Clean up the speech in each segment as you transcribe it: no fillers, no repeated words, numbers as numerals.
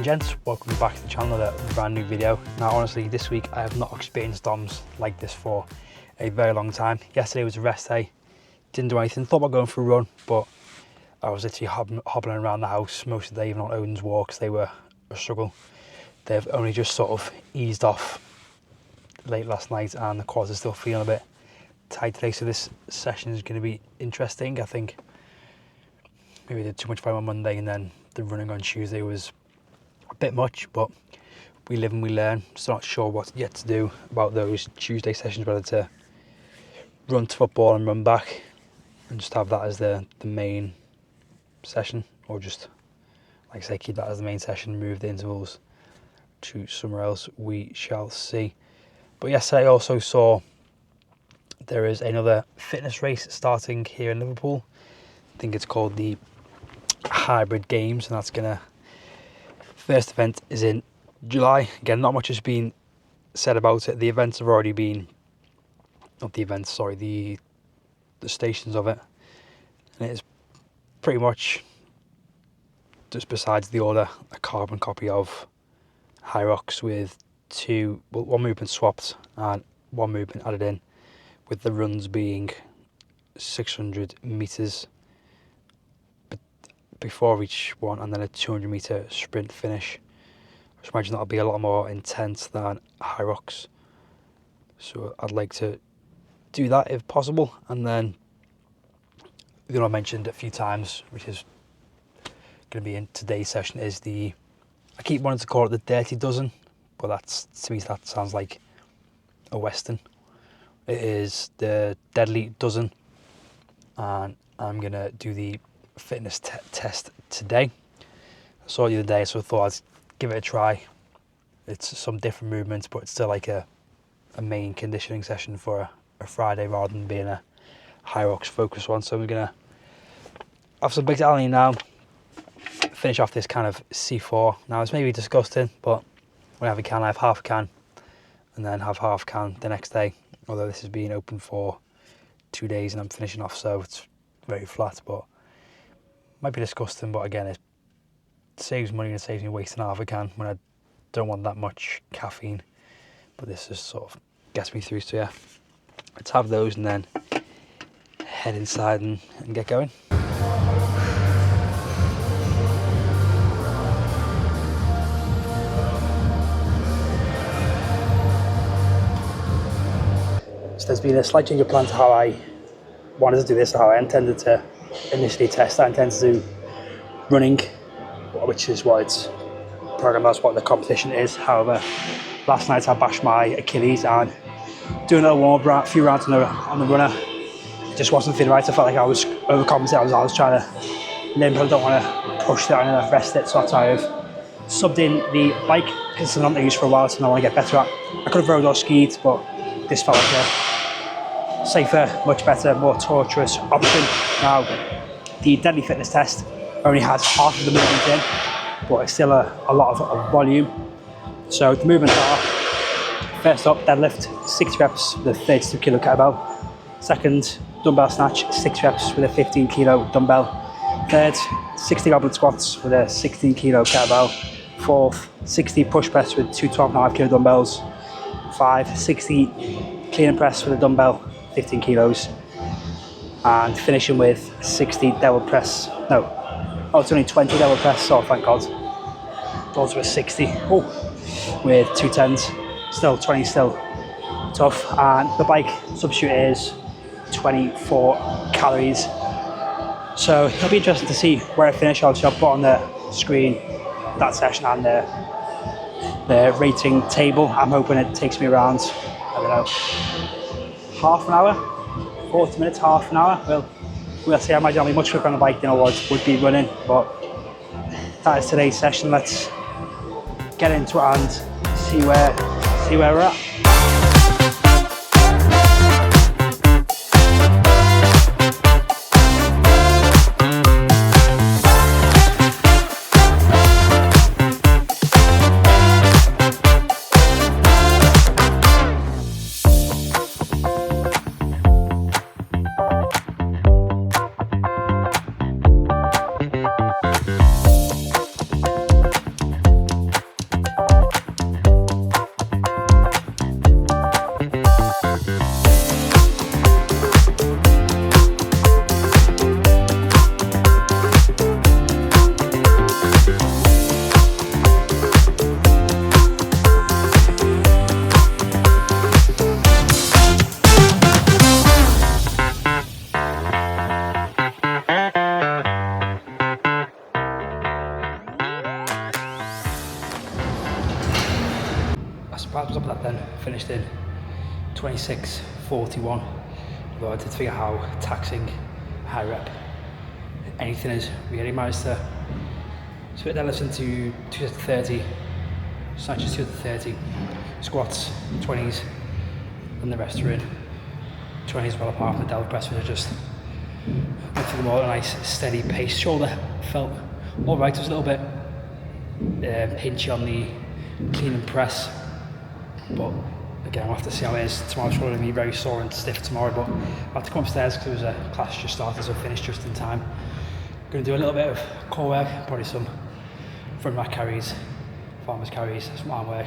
gents, welcome back to the channel with a brand new video. Now honestly, this week I have not experienced DOMs like this for a very long time. Yesterday was a rest day, didn't do anything, thought about going for a run, but I was literally hobbling around the house most of the day, even on Odin's walks. They were a struggle. They've only just sort of eased off late last night and the quads are still feeling a bit tight today, so this session is going to be interesting. I think maybe I did too much volume on Monday and then the running on Tuesday was a bit much, but we live and we learn. Still not sure what yet to do about those Tuesday sessions, whether to run to football and run back and just have that as the main session, or just, like I say, keep that as the main session, move the intervals to somewhere else. We shall see. But yesterday I also saw there is another fitness race starting here in Liverpool. I think it's called the Hybrid Games, and that's gonna, first event is in July. Again, not much has been said about it. The events have already been, not the events, sorry, the stations of it, and it is pretty much, just besides the order, a carbon copy of Hyrox with one movement swapped and one movement added in, with the runs being 600 metres before each one and then a 200 metre sprint finish. I just imagine that'll be a lot more intense than Hyrox, so I'd like to do that if possible. And then the one I mentioned a few times, which is going to be in today's session, is I keep wanting to call it the Dirty Dozen, but to me that sounds like a Western. It is the Deadly Dozen, and I'm going to do the fitness test today. I saw it the other day, so I thought I'd give it a try. It's some different movements, but it's still like a main conditioning session for a Friday rather than being a Hyrox focused one. So we're going to have some big Alani now, finish off this kind of C4. Now it's maybe disgusting, but whenever I can, I have half a can and then have half a can the next day, although this has been open for 2 days and I'm finishing off, so it's very flat, but might be disgusting. But again, it saves money and it saves me wasting half a can when I don't want that much caffeine, but this just sort of gets me through. So yeah, let's have those and then head inside and get going. So there's been a slight change of plan to how I wanted to do this, how I intended to initially test. I intended to do running, which is what it's programmed, that's what the competition is. However, last night I bashed my Achilles and doing a warm-up, a few rounds on the runner, it just wasn't feeling right. I felt like I was overcompensating. I was trying to limp, I don't want to push it, I want to rest it, so that's why I've subbed in the bike, because it's something I've not used for a while, so I want to get better at. I could have rode or skied, but this felt like a safer, much better, more torturous option. Now, the Deadly Fitness test only has half of the movement in, but it's still a lot of volume. So the movements are, first up, deadlift, 6 reps with a 32 kilo kettlebell. Second, dumbbell snatch, 6 reps with a 15 kilo dumbbell. Third, 60 goblet squats with a 16 kilo kettlebell. Fourth, 60 push press with 2 12.5 kilo dumbbells. 5, 60 clean and press with a dumbbell, 15 kilos. And finishing with 60 devil press. No, it's only 20 devil press, oh thank God. Those were 60. With 2 10s. Still 20, still tough. And the bike substitute is 24 calories. So it'll be interesting to see where I finish. I'll put on the screen that session and the rating table. I'm hoping it takes me around, I don't know, half an hour, 40 minutes, half an hour. We'll see. I imagine I'll be much quicker on the bike than I would be running, but that is today's session. Let's get into it and see where we're at. That then finished in 26:41. Although I did figure how taxing high rep anything is. We only managed to split deadlifts into 2 sets of 30, snatches 2 sets of 30, squats 20s, and the rest are in 20s well apart. The delta press was just went through them all at a nice steady pace. Shoulder felt alright, it was a little bit hinchy on the clean and press, but again, we'll have to see how it is. Tomorrow's probably going to be very sore and stiff tomorrow, but I have to come upstairs because there was a class just started, so I finished just in time. Going to do a little bit of core work, probably some front rack carries, farmer's carries, some arm work.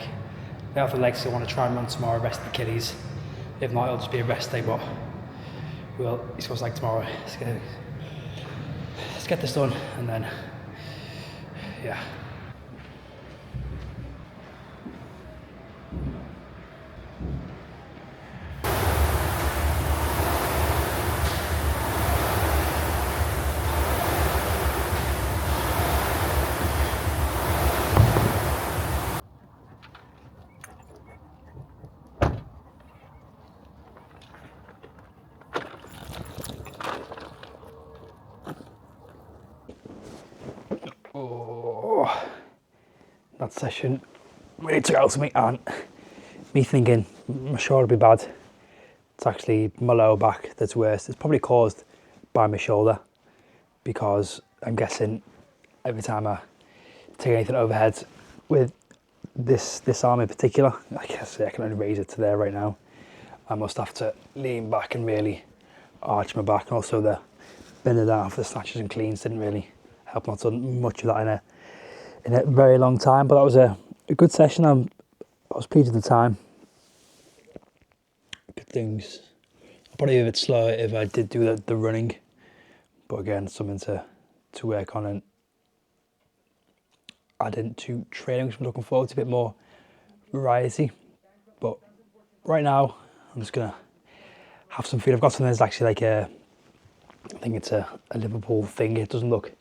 They have the legs, so I want to try and run tomorrow, rest the Achilles. If not, it'll just be a rest day, but it's supposed like tomorrow. Let's get this done, and then, yeah. Oh, that session really took out to me, and me thinking my shoulder would be bad. It's actually my lower back that's worse. It's probably caused by my shoulder, because I'm guessing every time I take anything overhead with this arm in particular, I guess I can only raise it to there right now. I must have to lean back and really arch my back, and also the bending down for the snatches and cleans didn't really help. Not done much of that in a very long time, but that was a good session. I was pleased with the time. Good things. I'll probably be a bit slower if I did do the running, but again, something to work on and add into training, which I'm looking forward to, a bit more variety. But right now, I'm just gonna have some food. I've got something that's actually like I think it's a Liverpool thing. It doesn't look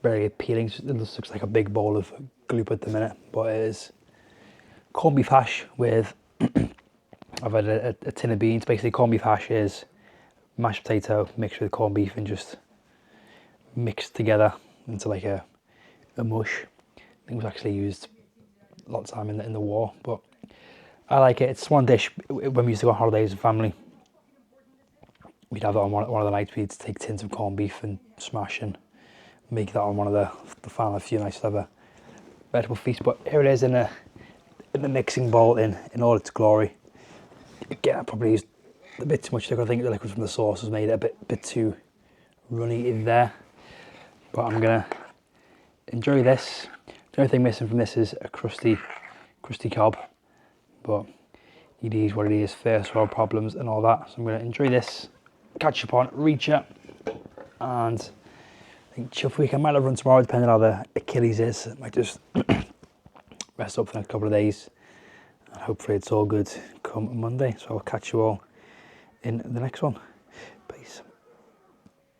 very appealing. It just looks like a big bowl of gloop at the minute, but it is corned beef hash with I've had a tin of beans. Basically, corned beef hash is mashed potato mixed with corned beef and just mixed together into like a mush. I think it was actually used a lot of time in the war, but I like it. It's one dish when we used to go on holidays with family. We'd have it on one of the nights. We'd take tins of corned beef and smash and make that on one of the final few nights to have a vegetable feast. But here it is in the mixing bowl in all its glory. Again, I probably used a bit too much liquid. I think the liquid from the sauce has made it a bit too runny in there. But I'm gonna enjoy this. The only thing missing from this is a crusty cob. But it is what it is. First world problems and all that. So I'm gonna enjoy this, catch up on Reacher, and I think chuff week. I might have run tomorrow depending on how the Achilles is. I might just rest up for the next couple of days, and hopefully it's all good come Monday. So I'll catch you all in the next one.